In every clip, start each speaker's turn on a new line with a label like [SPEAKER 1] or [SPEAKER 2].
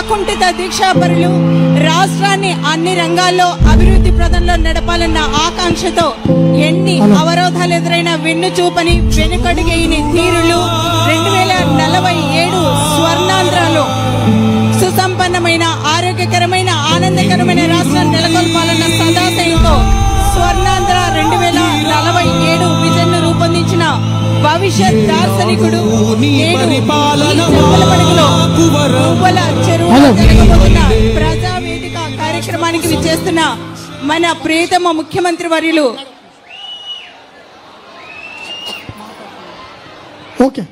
[SPEAKER 1] అకుంఠిత దీక్షాపరులు రాష్ట్రాన్ని అన్ని రంగాల్లో అభివృద్ధి ప్రదంలో నడపాలన్న ఆకాంక్షతో ఎన్ని అవరోధాలు ఎదురైన వెన్ను చూపని వెనుకడుగేయని ధీరులు 2047 స్వర్ణాంధ్రలో సుసంపన్నమైన ఆరోగ్యకరమైన ఆనందకరమైన రాష్ట్రాన్ని నెలకొల్పాలన్న సదాశయంతో స్వర్ణాంధ్ర 2047 విజన్ రూపొందించిన భవిష్యత్ దార్శనికుడు ప్రజావేదిక కార్యక్రమానికి విచ్చేస్తున్న మన ప్రియతమ ముఖ్యమంత్రి వర్యులు
[SPEAKER 2] ఓకే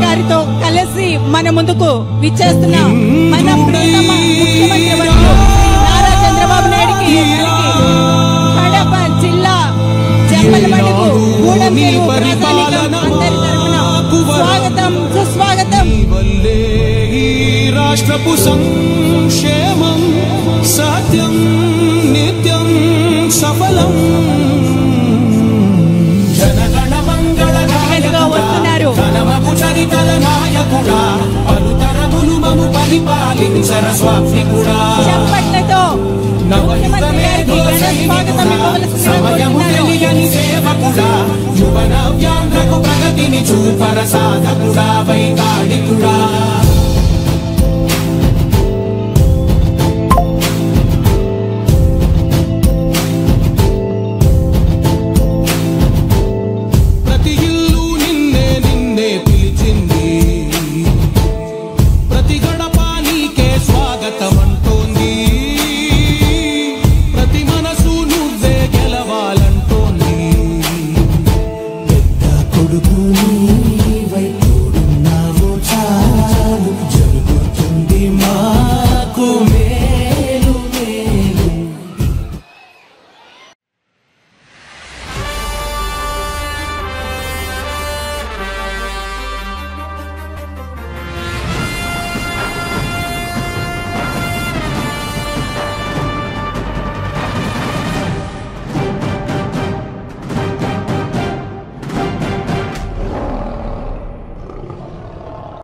[SPEAKER 1] గారితో కలిసి మన ముందుకు విచ్చేస్తున్న మన ప్రియతమ ముఖ్యమంత్రి వర్యులు నారా చంద్రబాబు నాయుడుకి కడప జిల్లా జమ్మలమడుగు గూడెంపేరు ప్రజానీకం అందరి తరపున స్వాగతం సుస్వాగతం.
[SPEAKER 3] రాష్ట్రపు సంక్షేమం సత్యం నిత్యం సఫలం
[SPEAKER 1] వస్తున్నారు. చప్పట్లతో ముఖ్యమంత్రి గారికి స్వాగతం
[SPEAKER 3] ప్రగతిని చూపర సాధకుడా వైతాళికుడా
[SPEAKER 4] కొడుకు